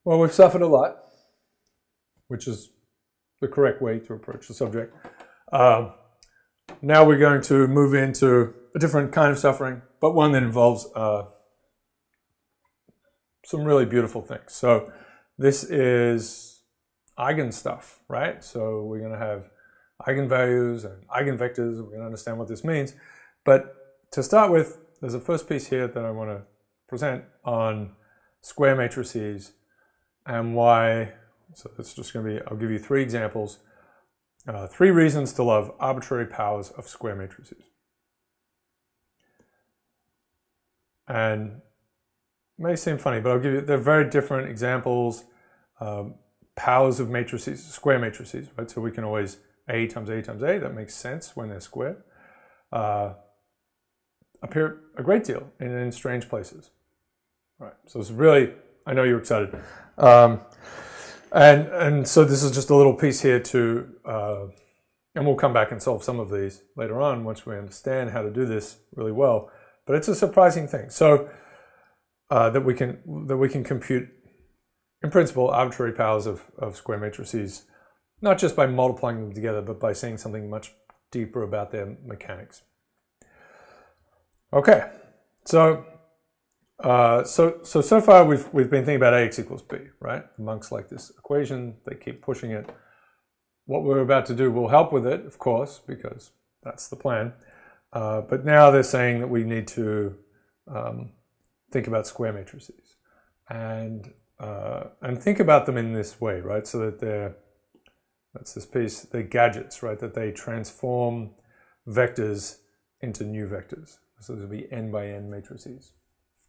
Well, we've suffered a lot, which is the correct way to approach the subject. Now we're going to move into a different kind of suffering, but one that involves some really beautiful things. So this is Eigen stuff, right? So we're going to have eigenvalues and eigenvectors. We're going to understand what this means. But to start with, there's a first piece here that I want to present on square matrices and why. So it's just going to be, I'll give you 3 examples. 3 reasons to love arbitrary powers of square matrices. And it may seem funny, but I'll give you, they're very different examples. Powers of matrices, square matrices, right? So we can always A times A times A, that makes sense when they're square. Appear a great deal in strange places. All right, so it's really, I know you're excited. And so this is just a little piece here to, and we'll come back and solve some of these later on once we understand how to do this really well. But it's a surprising thing. So that we can compute, in principle, arbitrary powers of square matrices, not just by multiplying them together, but by saying something much deeper about their mechanics. Okay, so so far we've been thinking about AX equals B, right? Amongst like this equation, they keep pushing it. What we're about to do will help with it, of course, because that's the plan. But now they're saying that we need to think about square matrices and think about them in this way, right? So that that's this piece, they're gadgets, right? That they transform vectors into new vectors. So this will be n by n matrices.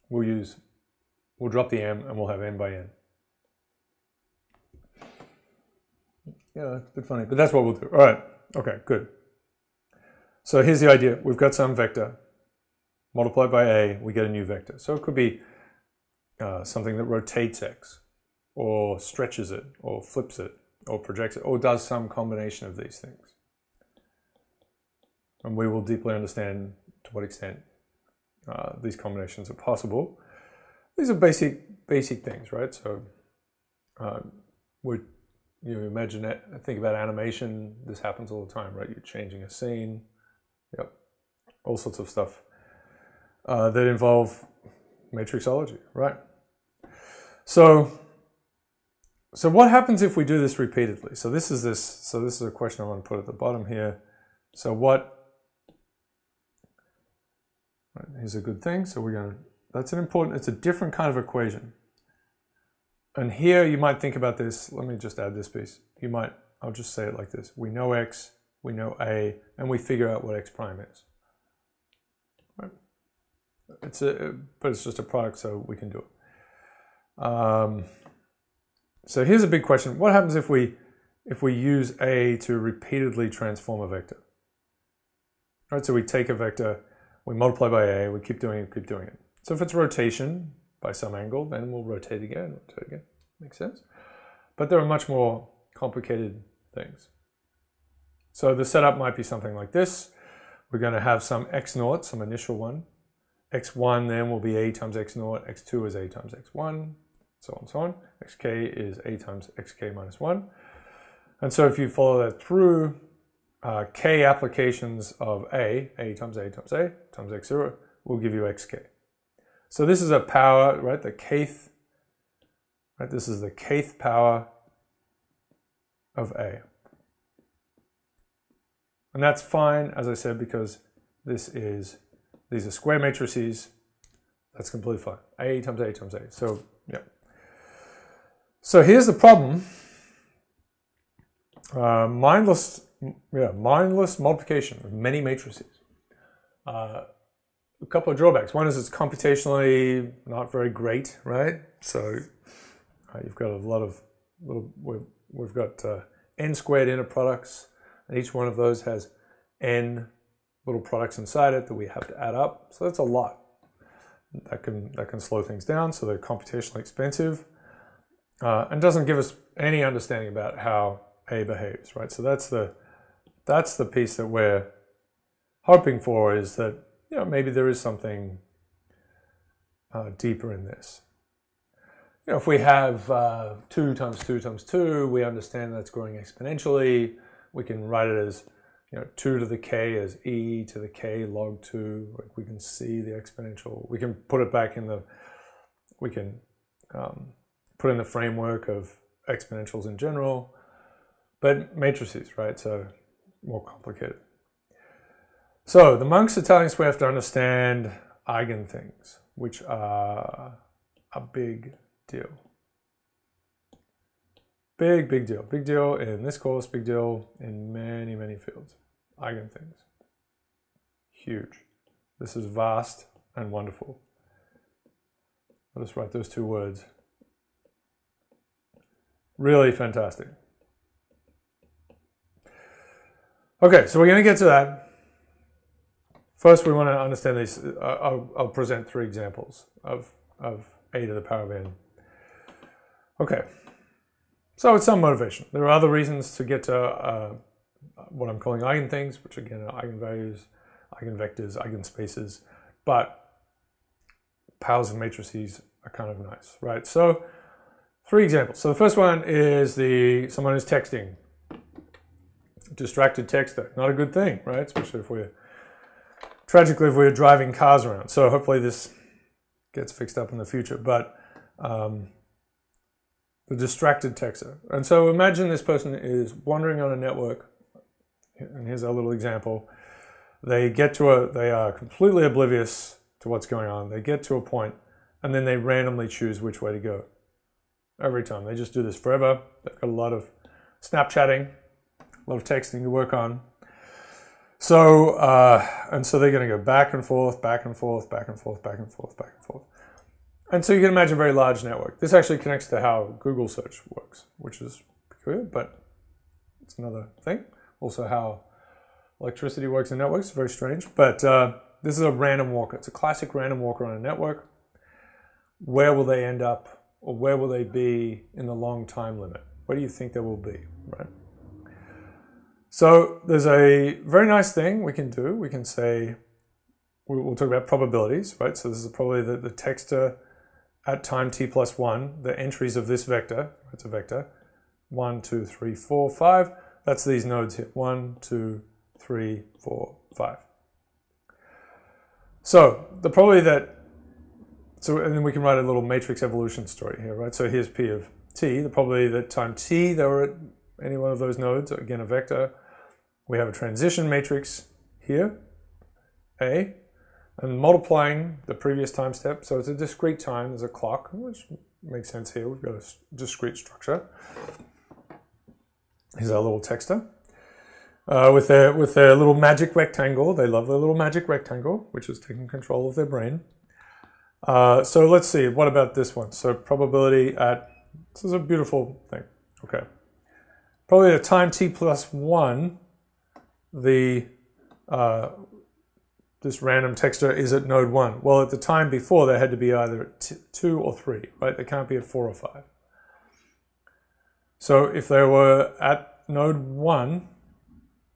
We'll drop the m and we'll have n by n. Yeah, it's a bit funny, but that's what we'll do. All right, okay, good. So here's the idea. We've got some vector multiplied by a, we get a new vector. So it could be something that rotates x, or stretches it, or flips it, or projects it, or does some combination of these things. And we will deeply understand to what extent these combinations are possible. These are basic things, right? So you imagine it, think about animation. This happens all the time, right? You're changing a scene. Yep, all sorts of stuff that involve matrixology, right? So what happens if we do this repeatedly? So this is a question I want to put at the bottom here. So here's a good thing. So it's a different kind of equation. And here you might think about this. Let me just add this piece. I'll just say it like this. We know x, we know a, and we figure out what x prime is. Right? But it's just a product, so we can do it. So here's a big question. What happens if we use a to repeatedly transform a vector? All right, so we take a vector, we multiply by a, we keep doing it. So if it's rotation by some angle, then we'll rotate again. Makes sense? But there are much more complicated things. So the setup might be something like this. We're going to have some x naught, some initial one. x1 then will be a times x naught, x2 is a times x1, so on and so on. xk is a times xk minus 1. And so if you follow that through, k applications of a times a times a times x0 will give you xk. So this is a power, right? The kth, right? This is the kth power of a. And that's fine, as I said, because these are square matrices. That's completely fine. A times a times a. So yeah. So here's the problem. Mindless multiplication of many matrices. A couple of drawbacks. One is it's computationally not very great, right? So you've got a lot of we've got n squared inner products, and each one of those has n little products inside it that we have to add up. So that's a lot. That can slow things down. So they're computationally expensive, and doesn't give us any understanding about how a behaves, right? So that's the piece that we're hoping for, is that maybe there is something deeper in this. if we have 2 times 2 times 2, we understand that's growing exponentially. We can write it as 2 to the k as e to the k log 2. Like we can see the exponential. We can put it back in the, we can put in the framework of exponentials in general, but matrices, right? So more complicated. So the monks are telling us we have to understand Eigen things, which are a big deal. Big deal. Big deal in this course, big deal in many, many fields. Eigen things. Huge. This is vast and wonderful. I'll just write those 2 words. Really fantastic. Okay, so we're going to get to that. First, we want to understand these. I'll present 3 examples of a to the power of n. Okay, so it's some motivation. There are other reasons to get to what I'm calling eigen things, which again are eigenvalues, eigenvectors, eigenspaces, but powers of matrices are kind of nice, right? So 3 examples. So the first one is someone who's texting. Distracted texter, not a good thing, right? Especially if tragically if we're driving cars around. So hopefully this gets fixed up in the future, but the distracted texter. And so imagine this person is wandering on a network, and here's our little example. They are completely oblivious to what's going on. They get to a point, and then they randomly choose which way to go. Every time. They just do this forever. They've got a lot of Snapchatting, a lot of texting to work on. So, and so they're going to go back and forth, back and forth, back and forth, back and forth, back and forth. And so you can imagine a very large network. This actually connects to how Google search works, which is peculiar, but it's another thing. Also how electricity works in networks, very strange. But this is a random walker. It's a classic random walker on a network. Where will they end up, or where will they be in the long time limit? Where do you think they will be, right? So there's a very nice thing we can do. We can say, we'll talk about probabilities, right? So this is probably the texter at time t plus 1, the entries of this vector, it's a vector, 1, 2, 3, 4, 5. That's these nodes here, 1, 2, 3, 4, 5. So the probability that, and then we can write a little matrix evolution story here, right? So here's P of t, the probability that time t they were at any one of those nodes, again a vector. We have a transition matrix here, A, and multiplying the previous time step. So it's a discrete time, there's a clock, which makes sense here. We've got a discrete structure. Here's our little texter. With their little magic rectangle. They love their little magic rectangle, which is taking control of their brain. So let's see, what about this one? So probability at, this is a beautiful thing, okay. Probably at time t plus 1, this random texter is at node 1. Well, at the time before, they had to be either at 2 or 3, right? They can't be at 4 or 5. So if they were at node 1,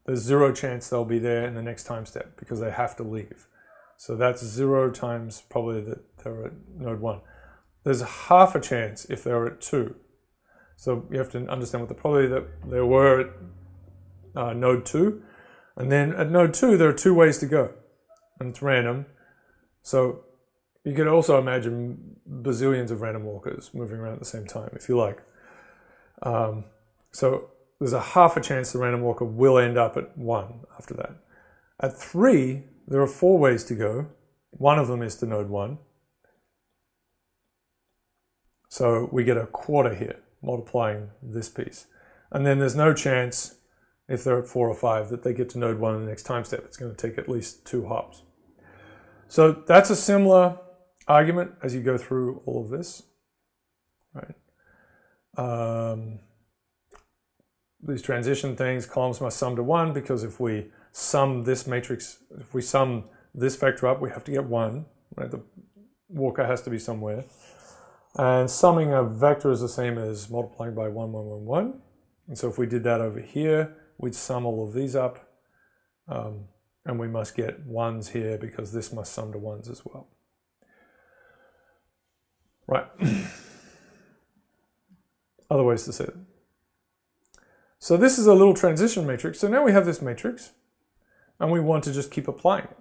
there's 0 chance they'll be there in the next time step because they have to leave. So that's 0 times probably that they're at node 1. There's half a chance if they're at 2. So you have to understand what the probability that they were at node 2. And then at node 2, there are 2 ways to go. And it's random. So you could also imagine bazillions of random walkers moving around at the same time, if you like. So there's a half a chance the random walker will end up at 1 after that. At 3, there are 4 ways to go. One of them is to node 1. So we get a quarter here, multiplying this piece. And then there's no chance, if they're at 4 or 5, that they get to node 1 in the next time step. It's going to take at least 2 hops. So that's a similar argument as you go through all of this, right? These transition things, columns must sum to 1, because if we sum this matrix, if we sum this vector up, we have to get 1, right? The walker has to be somewhere. And summing a vector is the same as multiplying by 1, 1, 1, 1. And so if we did that over here, we'd sum all of these up. And we must get 1s here because this must sum to 1s as well. Right. other ways to say it. So this is a little transition matrix. So now we have this matrix, and we want to just keep applying it,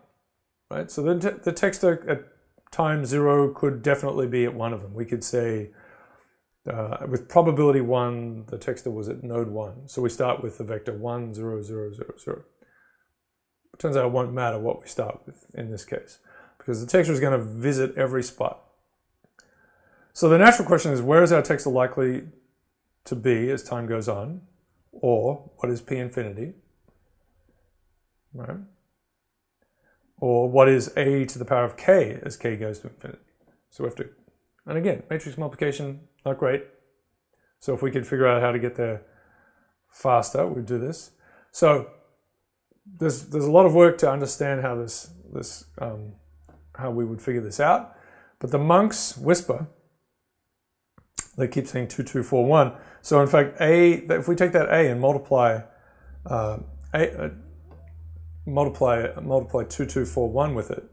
right? So the text at time 0 could definitely be at one of them. We could say, with probability 1, the texter was at node 1. So we start with the vector 1, 0, 0, 0, 0. It turns out it won't matter what we start with in this case, because the texter is going to visit every spot. So the natural question is, where is our texter likely to be as time goes on? Or what is p infinity? Right? Or what is a to the power of k as k goes to infinity? So we have to, and again, matrix multiplication, not great. So if we could figure out how to get there faster, we'd do this. So there's a lot of work to understand how how we would figure this out. But the monks whisper, they keep saying 2, 2, 4, 1. So in fact, if we take that a and multiply 2, 2, 4, 1 with it,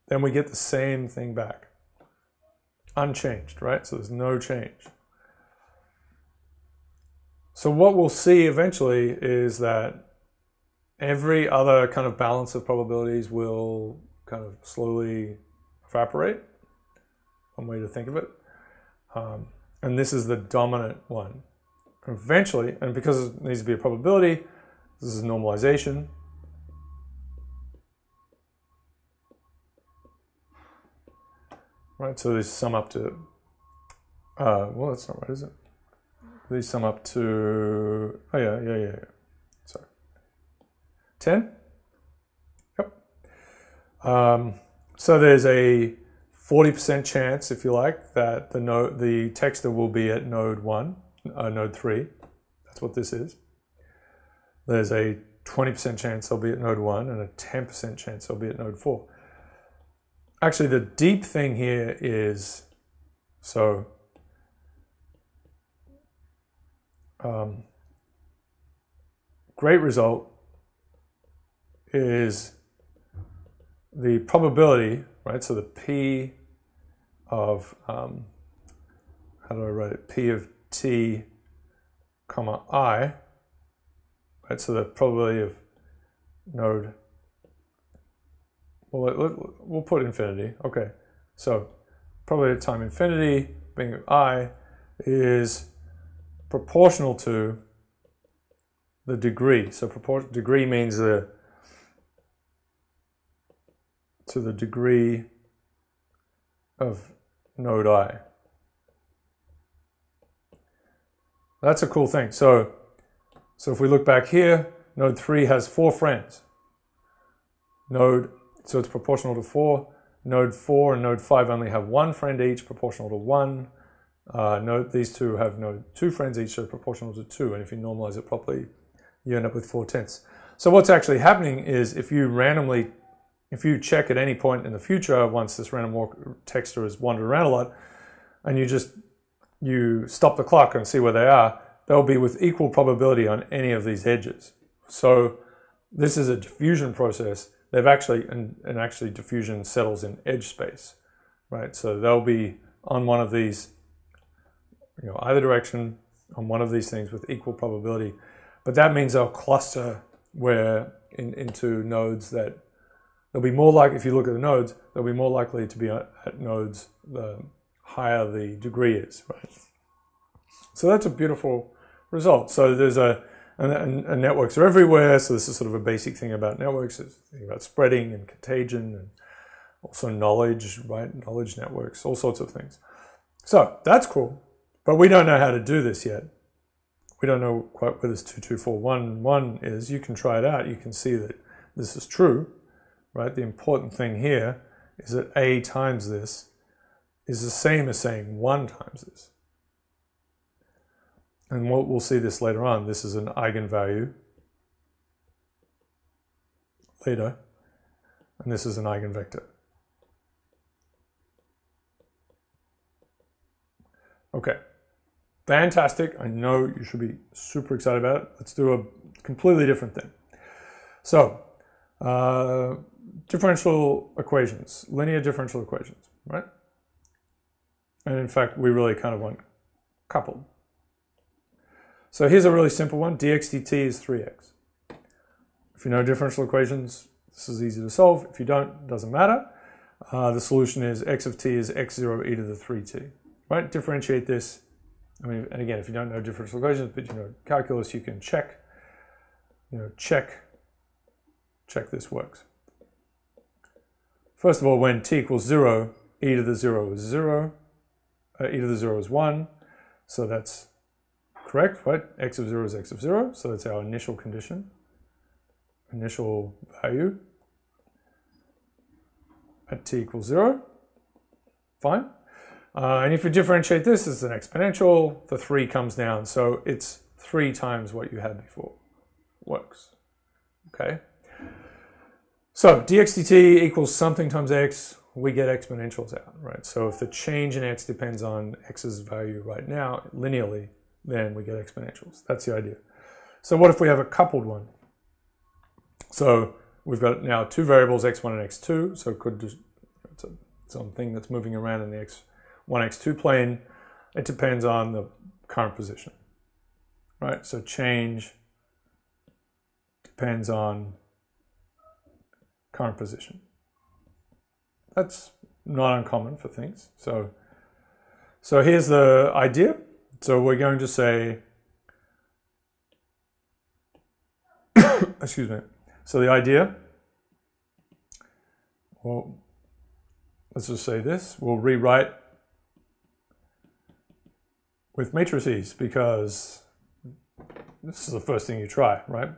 then we get the same thing back. Unchanged, right? So there's no change. So what we'll see eventually is that every other kind of balance of probabilities will kind of slowly evaporate. One way to think of it. And this is the dominant one. Eventually, and because it needs to be a probability, this is normalization. Right, so these sum up to, well, that's not right, is it? These sum up to, oh yeah. Sorry. 10? Yep. So there's a 40% chance, if you like, that the texter will be at node 1, node 3. That's what this is. There's a 20% chance they'll be at node 1 and a 10% chance they'll be at node 4. Actually, the deep thing here is, so great result is the probability, right? So the P of, how do I write it? P of t, comma I, right? So the probability of node, well, we'll put infinity. Okay, so probability of time infinity being I is proportional to the degree. So degree means to the degree of node I. That's a cool thing. So if we look back here, node 3 has 4 friends. So it's proportional to 4. Node 4 and node 5 only have 1 friend each, proportional to 1. These two have 2 friends each, so proportional to 2. And if you normalize it properly, you end up with 4/10. So what's actually happening is if you check at any point in the future, once this random walk texter has wandered around a lot, and you stop the clock and see where they are, they'll be with equal probability on any of these edges. So this is a diffusion process. They've actually, and actually diffusion settles in edge space, right? So they'll be on one of these, either direction on one of these things with equal probability. But that means they'll cluster into nodes that they'll be more like, if you look at the nodes, they'll be more likely to be at nodes the higher the degree is, right? So that's a beautiful result. So there's and networks are everywhere. So this is sort of a basic thing about networks. It's a thing about spreading and contagion and also knowledge, right? Knowledge networks, all sorts of things. So that's cool, but we don't know how to do this yet. We don't know quite where this 2, 2, 4, 1, 1 is. You can try it out. You can see that this is true, right? The important thing here is that A times this is the same as saying 1 times this. And we'll see this later on. This is an eigenvalue later, and this is an eigenvector. Okay, fantastic. I know you should be super excited about it. Let's do a completely different thing. So, differential equations, linear differential equations, right? And in fact, we really kind of want coupled. So here's a really simple one. dx dt is 3x. If you know differential equations, this is easy to solve. If you don't, it doesn't matter. The solution is x of t is x0 e to the 3t. Right? Differentiate this. I mean, and again, if you don't know differential equations, but you know calculus, you can check. Check this works. First of all, when t equals 0, e to the 0 is 0. E to the 0 is 1. So that's correct, right? X of 0 is x of 0. So that's our initial condition. Initial value at t equals 0. Fine. And if you differentiate this, it's an exponential. The 3 comes down. So it's 3 times what you had before. Works. Okay. So dx dt equals something times x. We get exponentials out, right? So if the change in x depends on x's value right now, linearly, then we get exponentials. That's the idea. So what if we have a coupled one? So we've got now 2 variables, x1 and x2. So it could just, it's something that's moving around in the x1, x2 plane. It depends on the current position, right? So change depends on current position. That's not uncommon for things. So here's the idea. So we're going to say, excuse me. So the idea, well, let's just say this. We'll rewrite with matrices because this is the first thing you try, right?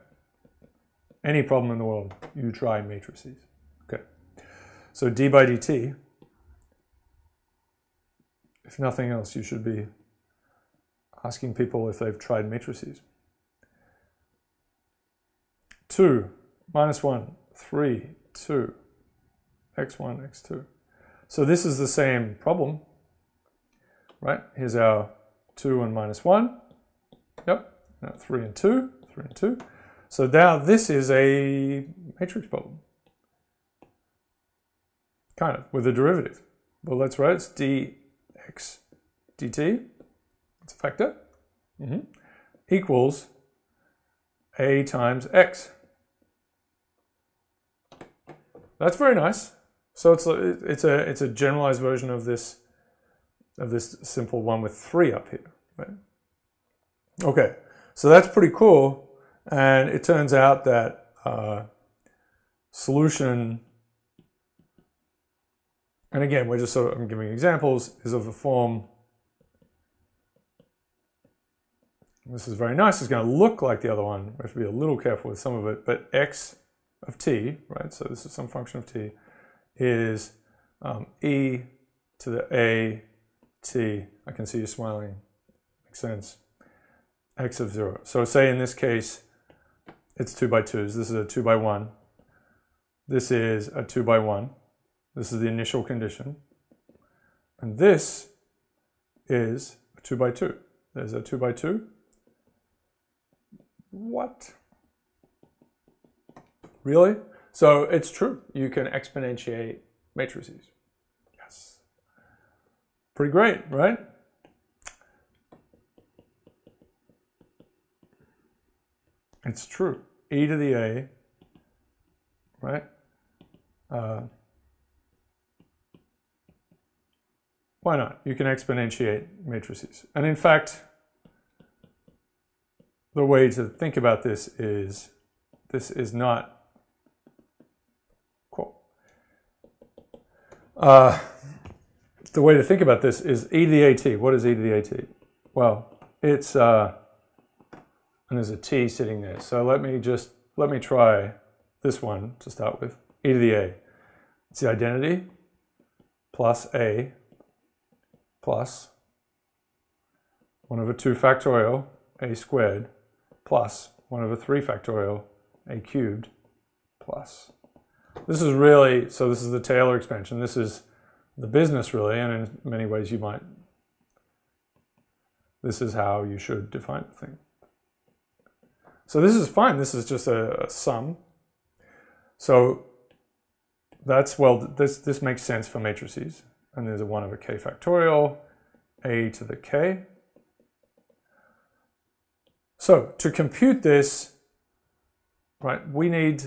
Any problem in the world, you try matrices. Okay. So d by dt, if nothing else, you should be asking people if they've tried matrices. 2 minus 1, 3, 2, x1, x2. So this is the same problem, right? Here's our 2 and minus 1. Yep. Now 3 and 2, 3 and 2. So now this is a matrix problem. Kind of, with a derivative. Well, let's write it's dx dt, it's a factor, equals a times x. That's very nice. So it's a generalized version of this simple one with 3 up here, right? Okay, so that's pretty cool. And it turns out that solution, and again, we're just sort of, I'm giving examples, is of the form, this is very nice, it's going to look like the other one. We have to be a little careful with some of it, but x of t, right, so this is some function of t, is e to the a t, I can see you smiling, makes sense, x of 0. So say in this case, it's 2 by 2s. This is a 2 by 1. This is a 2 by 1. This is the initial condition. And this is a 2 by 2. There's a 2 by 2. What? Really? So it's true. You can exponentiate matrices. Yes. Pretty great, right? It's true. E to the a, right? Why not? You can exponentiate matrices. And in fact, the way to think about this is not, cool. The way to think about this is e to the at. What is e to the at? Well, it's, and there's a t sitting there. So let me try this one to start with. E to the a. It's the identity plus a plus 1 over 2 factorial a squared plus 1 over 3 factorial a cubed plus. This is really, so this is the Taylor expansion. This is the business really, and in many ways you might, this is how you should define the thing. So this is fine. This is just a sum. So that's, well, this makes sense for matrices. And there's a 1 over k factorial, a to the k. So to compute this, right, we need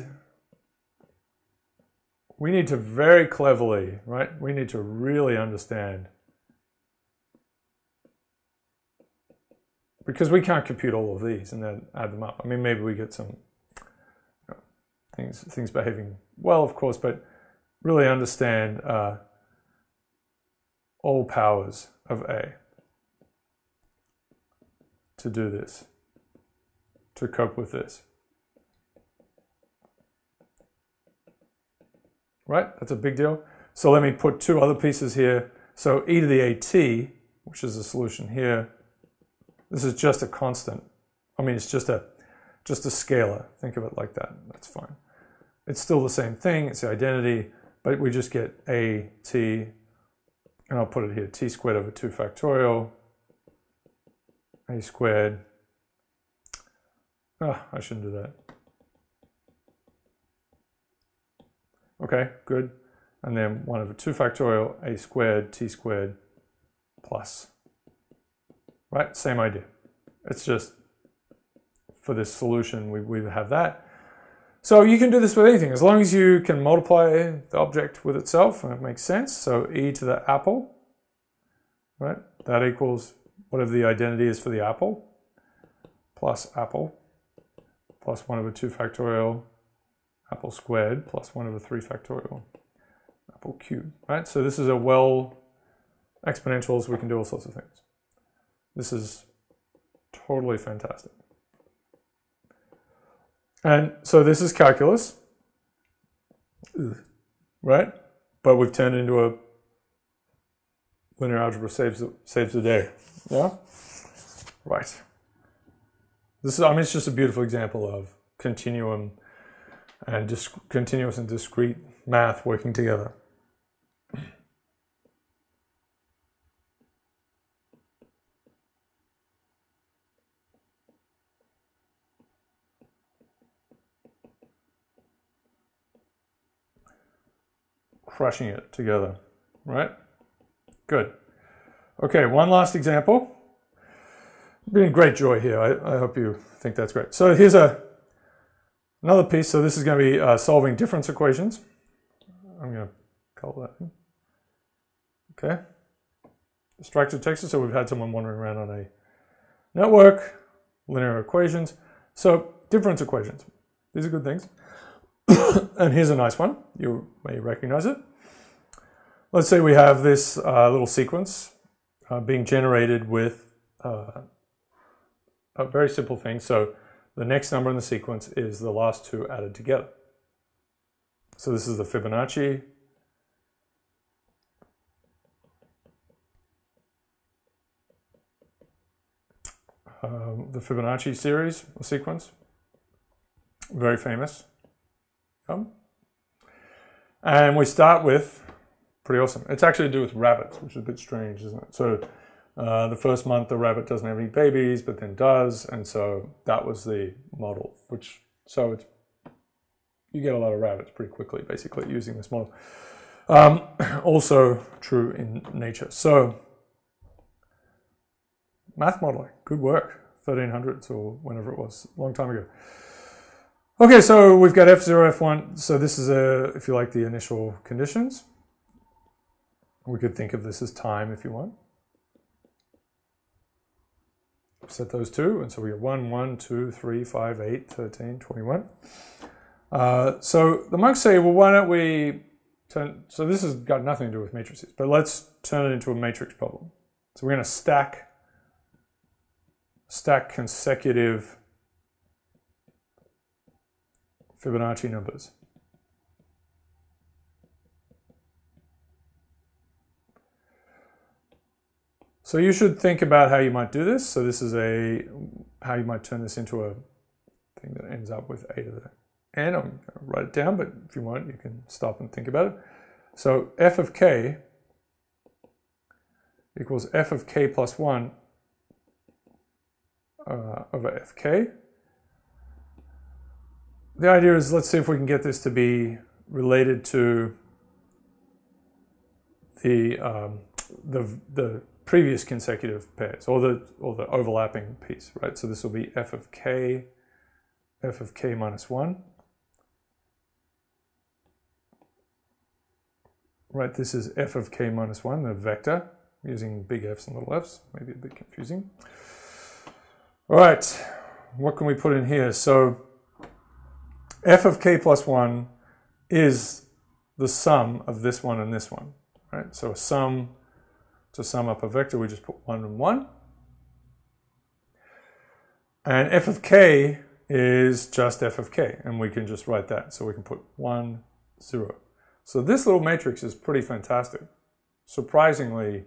to very cleverly, right, we need to really understand, because we can't compute all of these and then add them up. I mean, maybe we get some things behaving well, of course, but really understand all powers of A to do this, to cope with this. Right? That's a big deal. So let me put two other pieces here. So e to the at, which is the solution here, this is just a constant. I mean, it's just a scalar. Think of it like that. That's fine. It's still the same thing. It's the identity, but we just get a t, and I'll put it here, t squared over 2 factorial, a squared. Oh, I shouldn't do that. Okay, good. And then 1 over 2 factorial, a squared, t squared, plus. Right, same idea. It's just, for this solution, we have that. So you can do this with anything, as long as you can multiply the object with itself, and it makes sense. So e to the apple, right, that equals whatever the identity is for the apple, plus apple, plus 1 over 2 factorial, apple squared, plus 1 over 3 factorial, apple cubed, right? So this is a exponentials, we can do all sorts of things. This is totally fantastic. And so this is calculus, right? But we've turned it into a linear algebra saves the day, yeah? Right. This is, I mean, it's just a beautiful example of continuum and continuous and discrete math working together. Crushing it together, right? Good. Okay, one last example. Been great joy here. I hope you think that's great. So here's another piece. So this is going to be solving difference equations. I'm going to call that in. Okay. Structured text. So we've had someone wandering around on a network, linear equations. So difference equations. These are good things. And here's a nice one. You may recognize it. Let's say we have this little sequence being generated with a very simple thing. So the next number in the sequence is the last two added together. So this is the Fibonacci. The Fibonacci series, a sequence. Very famous. And we start with, pretty awesome. It's actually to do with rabbits, which is a bit strange, isn't it? So the first month the rabbit doesn't have any babies, but then does, and so that was the model. You get a lot of rabbits pretty quickly, basically, using this model. Also true in nature. So math modeling, good work. 1300s or whenever it was, a long time ago. Okay, so we've got F0, F1. So this is, if you like, the initial conditions. We could think of this as time if you want. Set those two, and so we have 1, 1, 2, 3, 5, 8, 13, 21. So the monks say, well, why don't we turn, so this has got nothing to do with matrices, but let's turn it into a matrix problem. So we're going to stack consecutive Fibonacci numbers. So you should think about how you might do this. So this is how you might turn this into a thing that ends up with a to the n. I'm going to write it down, but if you want, you can stop and think about it. So f of k equals f of k plus 1 over fk. The idea is, let's see if we can get this to be related to the previous consecutive pairs, or the overlapping piece, right? So this will be f of k minus 1. Right, this is f of k minus 1, the vector, using big F's and little f's, maybe a bit confusing. All right, what can we put in here? So f of k plus 1 is the sum of this one and this one, right? So to sum up a vector, we just put 1 and 1. And f of k is just f of k, and we can just write that. So we can put 1, 0. So this little matrix is pretty fantastic. Surprisingly,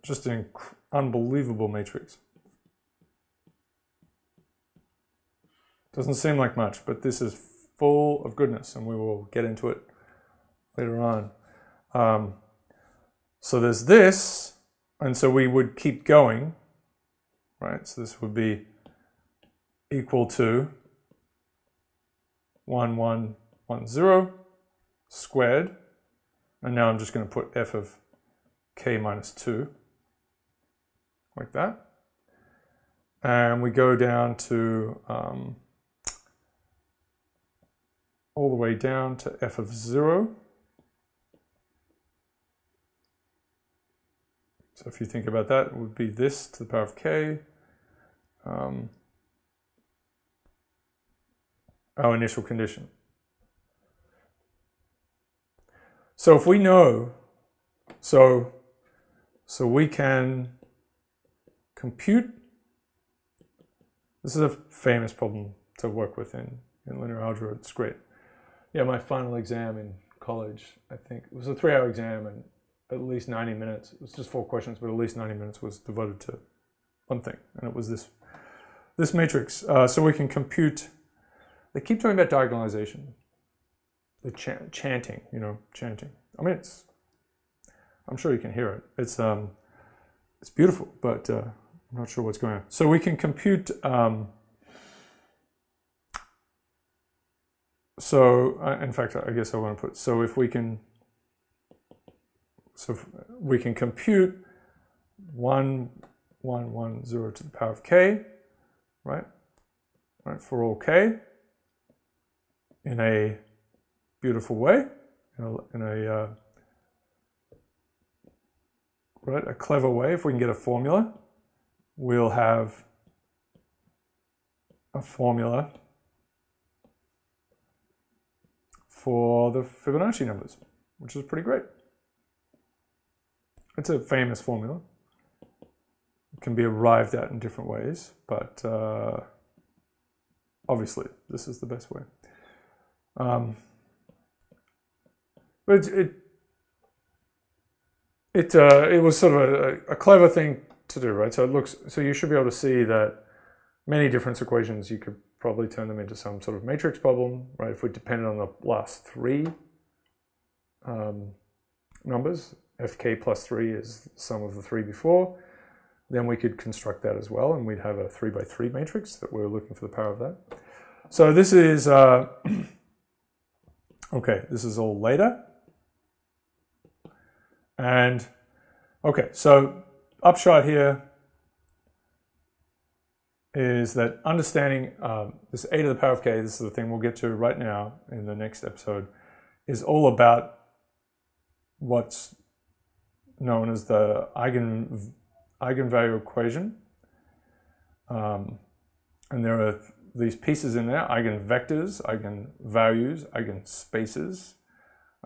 just an unbelievable matrix. Doesn't seem like much, but this is full of goodness, and we will get into it later on. So there's this, and so we would keep going, right? So this would be equal to 1, 1, 1, 0 squared, and now I'm just going to put f of k minus 2, like that. And we go down to all the way down to f of 0. So if you think about that, it would be this to the power of k. Our initial condition. So if we know, so we can compute. This is a famous problem to work with in linear algebra. It's great. Yeah, my final exam in college, I think, it was a 3-hour exam, and at least 90 minutes, it was just 4 questions, but at least 90 minutes was devoted to one thing, and it was this matrix. So we can compute. They keep talking about diagonalization, the chanting, chanting. I mean, I'm sure you can hear it. It's beautiful, but I'm not sure what's going on. So we can compute. In fact, I guess I want to put. So if we can. So we can compute 1, 1, 1, 0 to the power of k, right? Right, for all k, in a beautiful way, in a clever way. If we can get a formula, we'll have a formula for the Fibonacci numbers, which is pretty great. It's a famous formula. It can be arrived at in different ways, but obviously this is the best way. But it was sort of a clever thing to do, right? So you should be able to see that many different equations, you could probably turn them into some sort of matrix problem, right? If we depended on the last 3 numbers, fk plus 3 is the sum of the 3 before, then we could construct that as well, and we'd have a 3 by 3 matrix that we're looking for the power of that. So this is, okay, this is all later. And, okay, so upshot here is that understanding this a to the power of k, this is the thing we'll get to right now in the next episode, is all about what's known as the eigenvalue equation. And there are these pieces in there, eigenvectors, eigenvalues, eigenspaces.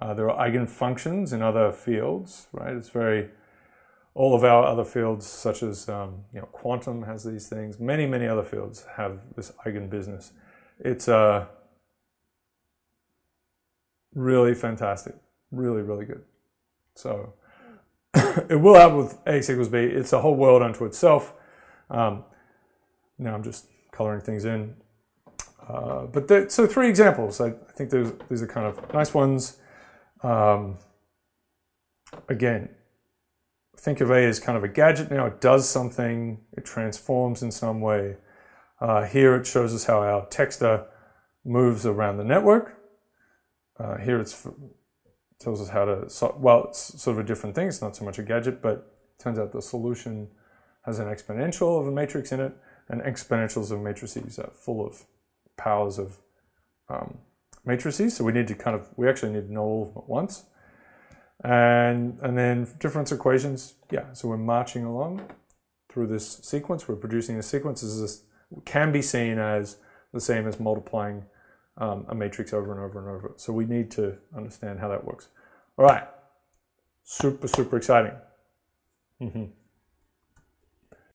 There are eigenfunctions in other fields, right? It's all of our other fields, such as quantum has these things. Many, many other fields have this eigen business. It's really fantastic, really, really good. So it will help with ax equals b. It's a whole world unto itself. Now I'm just coloring things in. So 3 examples. I think these are kind of nice ones. Again, think of A as kind of a gadget now. It does something. It transforms in some way. Here it shows us how our texter moves around the network. Here it's tells us how to, well, it's sort of a different thing. It's not so much a gadget, but it turns out the solution has an exponential of a matrix in it, and exponentials of matrices are full of powers of matrices. So we need to we actually need to know all of them at once. And then difference equations, yeah, so we're marching along through this sequence. We're producing a sequence. This can be seen as the same as multiplying a matrix over and over and over. So we need to understand how that works. All right, super, super exciting.